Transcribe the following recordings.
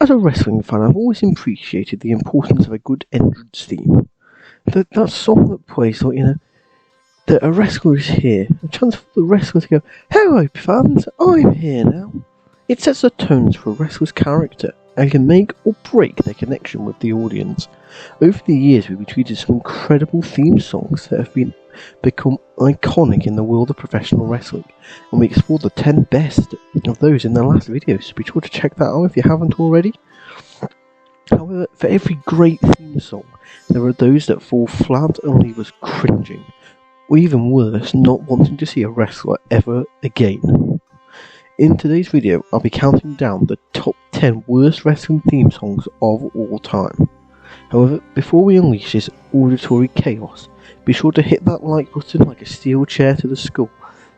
As a wrestling fan, I've always appreciated the importance of a good entrance theme. That song that plays, that a wrestler is here, a chance for the wrestler to go, "Hello fans, I'm here now." It sets the tones for a wrestler's character and can make or break their connection with the audience. Over the years, we've treated some incredible theme songs that have become iconic in the world of professional wrestling, and we explored the 10 best of those in the last video, so be sure to check that out if you haven't already. However, for every great theme song, there are those that fall flat and leave us cringing, or even worse, not wanting to see a wrestler ever again. In today's video, I'll be counting down the top 10 worst wrestling theme songs of all time. However, before we unleash this auditory chaos, be sure to hit that like button like a steel chair to the skull,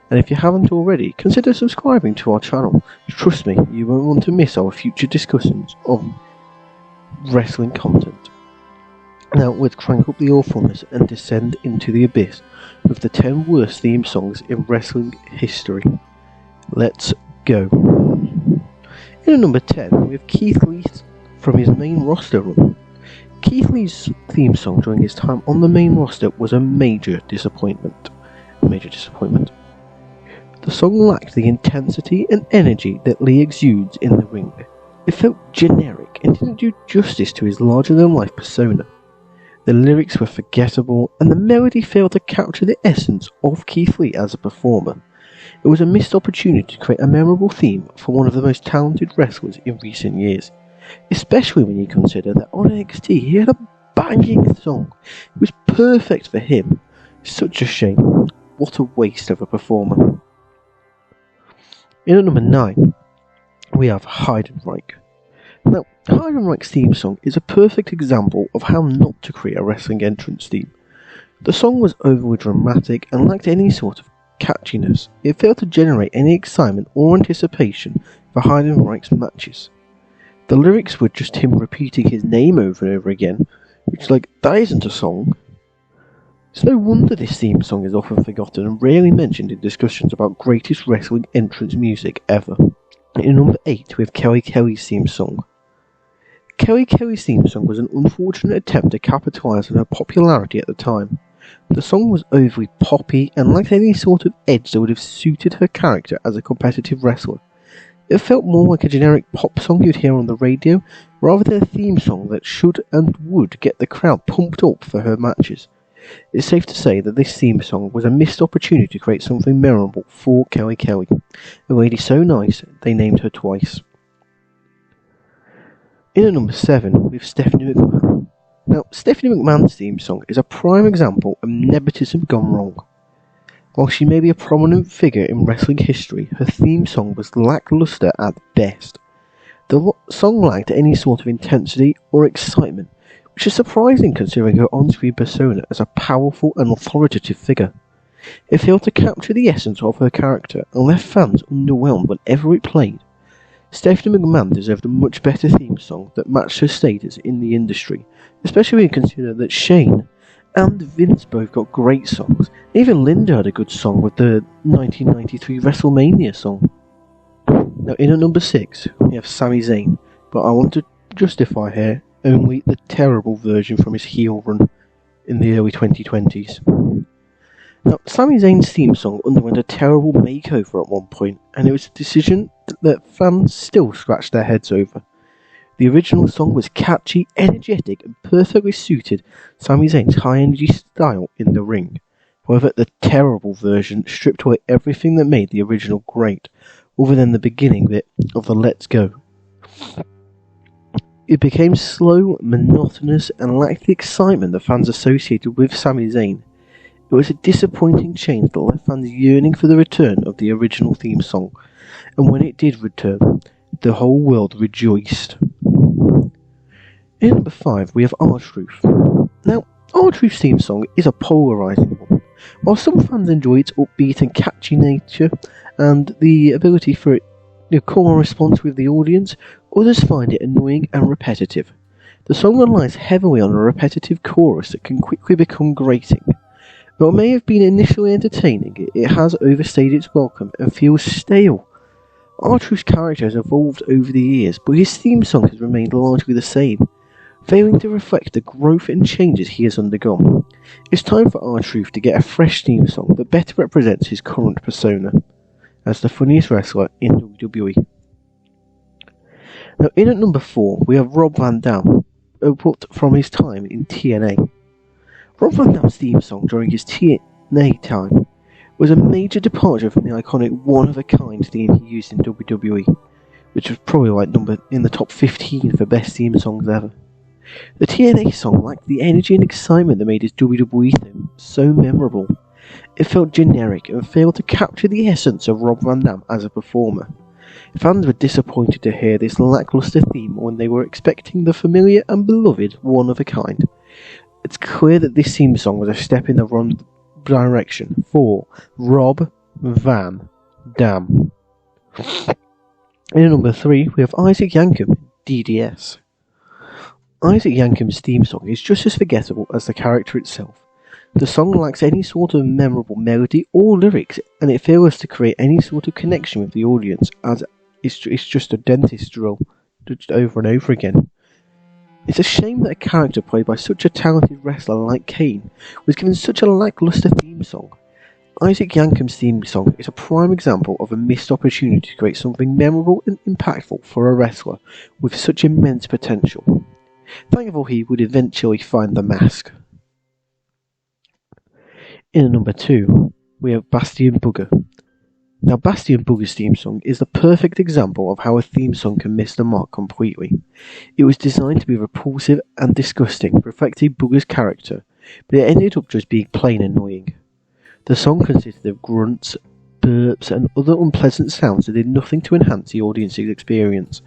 and if you haven't already, consider subscribing to our channel. Trust me, you won't want to miss our future discussions on wrestling content. Now let's crank up the awfulness and descend into the abyss with the 10 worst theme songs in wrestling history. Let's go. In at number 10, we have Keith Lee from his main roster run. Keith Lee's theme song during his time on the main roster was a major disappointment. The song lacked the intensity and energy that Lee exudes in the ring. It felt generic and didn't do justice to his larger-than-life persona. The lyrics were forgettable, and the melody failed to capture the essence of Keith Lee as a performer. It was a missed opportunity to create a memorable theme for one of the most talented wrestlers in recent years, especially when you consider that on NXT he had a banging song. It was perfect for him. Such a shame. What a waste of a performer. In at number 9, we have Heidenreich. Now, Heidenreich's theme song is a perfect example of how not to create a wrestling entrance theme. The song was overly dramatic and lacked any sort of catchiness. It failed to generate any excitement or anticipation for Heidenreich's matches. The lyrics were just him repeating his name over and over again, which, that isn't a song. It's no wonder this theme song is often forgotten and rarely mentioned in discussions about greatest wrestling entrance music ever. In number 8, we have Kelly Kelly's theme song. Kelly Kelly's theme song was an unfortunate attempt to capitalise on her popularity at the time. The song was overly poppy and lacked any sort of edge that would have suited her character as a competitive wrestler. It felt more like a generic pop song you'd hear on the radio, rather than a theme song that should and would get the crowd pumped up for her matches. It's safe to say that this theme song was a missed opportunity to create something memorable for Kelly Kelly, a lady so nice they named her twice. In at number 7, we have Stephanie McMahon. Now, Stephanie McMahon's theme song is a prime example of nepotism gone wrong. While she may be a prominent figure in wrestling history, her theme song was lackluster at best. The song lacked any sort of intensity or excitement, which is surprising considering her on-screen persona as a powerful and authoritative figure. It failed to capture the essence of her character and left fans underwhelmed whenever it played. Stephanie McMahon deserved a much better theme song that matched her status in the industry, especially when you consider that Shane and Vince both got great songs. Even Linda had a good song with the 1993 WrestleMania song. Now, in at number 6, we have Sami Zayn, but I want to justify here only the terrible version from his heel run in the early 2020s. Now, Sami Zayn's theme song underwent a terrible makeover at one point, and it was a decision that fans still scratch their heads over. The original song was catchy, energetic, and perfectly suited Sami Zayn's high-energy style in the ring. However, the terrible version stripped away everything that made the original great, other than the beginning bit of the Let's Go. It became slow, monotonous, and lacked the excitement that fans associated with Sami Zayn. It was a disappointing change that left fans yearning for the return of the original theme song, and when it did return, the whole world rejoiced. In number 5, we have R-Truth. Now, R-Truth's theme song is a polarising one. While some fans enjoy its upbeat and catchy nature and the ability for it to call and response with the audience, others find it annoying and repetitive. The song relies heavily on a repetitive chorus that can quickly become grating. Though it may have been initially entertaining, it has overstayed its welcome and feels stale. R-Truth's character has evolved over the years, but his theme song has remained largely the same, failing to reflect the growth and changes he has undergone. It's time for R-Truth to get a fresh theme song that better represents his current persona as the funniest wrestler in WWE. Now, in at number 4, we have Rob Van Dam, but from his time in TNA. Rob Van Dam's theme song during his TNA time was a major departure from the iconic one-of-a-kind theme he used in WWE, which was probably in the top 15 for best theme songs ever. The TNA song lacked the energy and excitement that made his WWE theme so memorable. It felt generic and failed to capture the essence of Rob Van Dam as a performer. Fans were disappointed to hear this lackluster theme when they were expecting the familiar and beloved one-of-a-kind. It's clear that this theme song was a step in the wrong direction for Rob Van Dam. In number 3, we have Isaac Yankem, DDS. Isaac Yankem's theme song is just as forgettable as the character itself. The song lacks any sort of memorable melody or lyrics, and it fails to create any sort of connection with the audience, as it's just a dentist drill, just over and over again. It's a shame that a character played by such a talented wrestler like Kane was given such a lackluster theme song. Isaac Yankem's theme song is a prime example of a missed opportunity to create something memorable and impactful for a wrestler with such immense potential. Thankfully, he would eventually find the mask. In number 2, we have Bastion Booger. Now, Bastion Booger's theme song is the perfect example of how a theme song can miss the mark completely. It was designed to be repulsive and disgusting, reflecting Booger's character, but it ended up just being plain annoying. The song consisted of grunts, burps, and other unpleasant sounds that did nothing to enhance the audience's experience.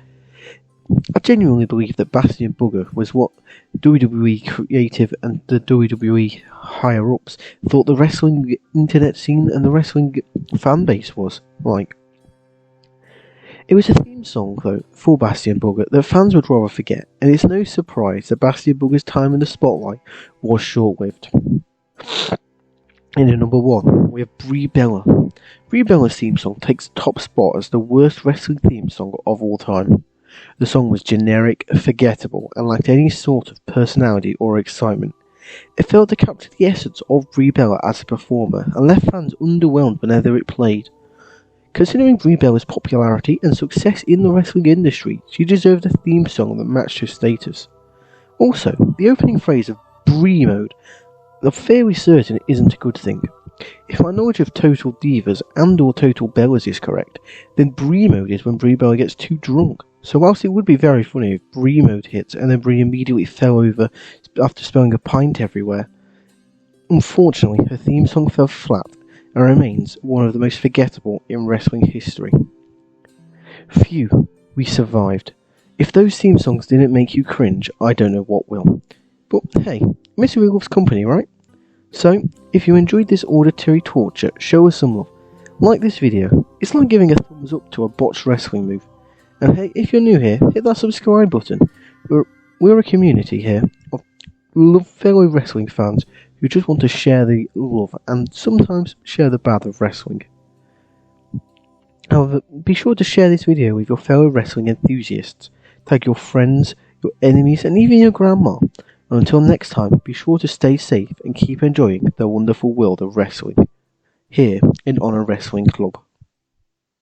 I genuinely believe that Bastion Booger was what WWE Creative and the WWE higher-ups thought the wrestling internet scene and the wrestling fan base was like. It was a theme song, though, for Bastion Booger that fans would rather forget, and it's no surprise that Bastion Booger's time in the spotlight was short-lived. In at number 1, we have Brie Bella. Brie Bella's theme song takes the top spot as the worst wrestling theme song of all time. The song was generic, forgettable, and lacked any sort of personality or excitement. It failed to capture the essence of Brie Bella as a performer, and left fans underwhelmed whenever it played. Considering Brie Bella's popularity and success in the wrestling industry, she deserved a theme song that matched her status. Also, the opening phrase of Brie Mode, I'm fairly certain it isn't a good thing. If my knowledge of Total Divas and or Total Bellas is correct, then Brie Mode is when Brie Bella gets too drunk. So whilst it would be very funny if Brie Mode hits and then Brie immediately fell over after spilling a pint everywhere, unfortunately her theme song fell flat and remains one of the most forgettable in wrestling history. Phew, we survived. If those theme songs didn't make you cringe, I don't know what will. But hey, misery loves company, right? So, if you enjoyed this auditory torture, show us some love. Like this video. It's like giving a thumbs up to a botched wrestling move. And hey, if you're new here, hit that subscribe button. We're a community here of fellow wrestling fans who just want to share the love and sometimes share the bad of wrestling. However, be sure to share this video with your fellow wrestling enthusiasts. Tag your friends, your enemies, and even your grandma. And until next time, be sure to stay safe and keep enjoying the wonderful world of wrestling here in Honor Wrestling Club.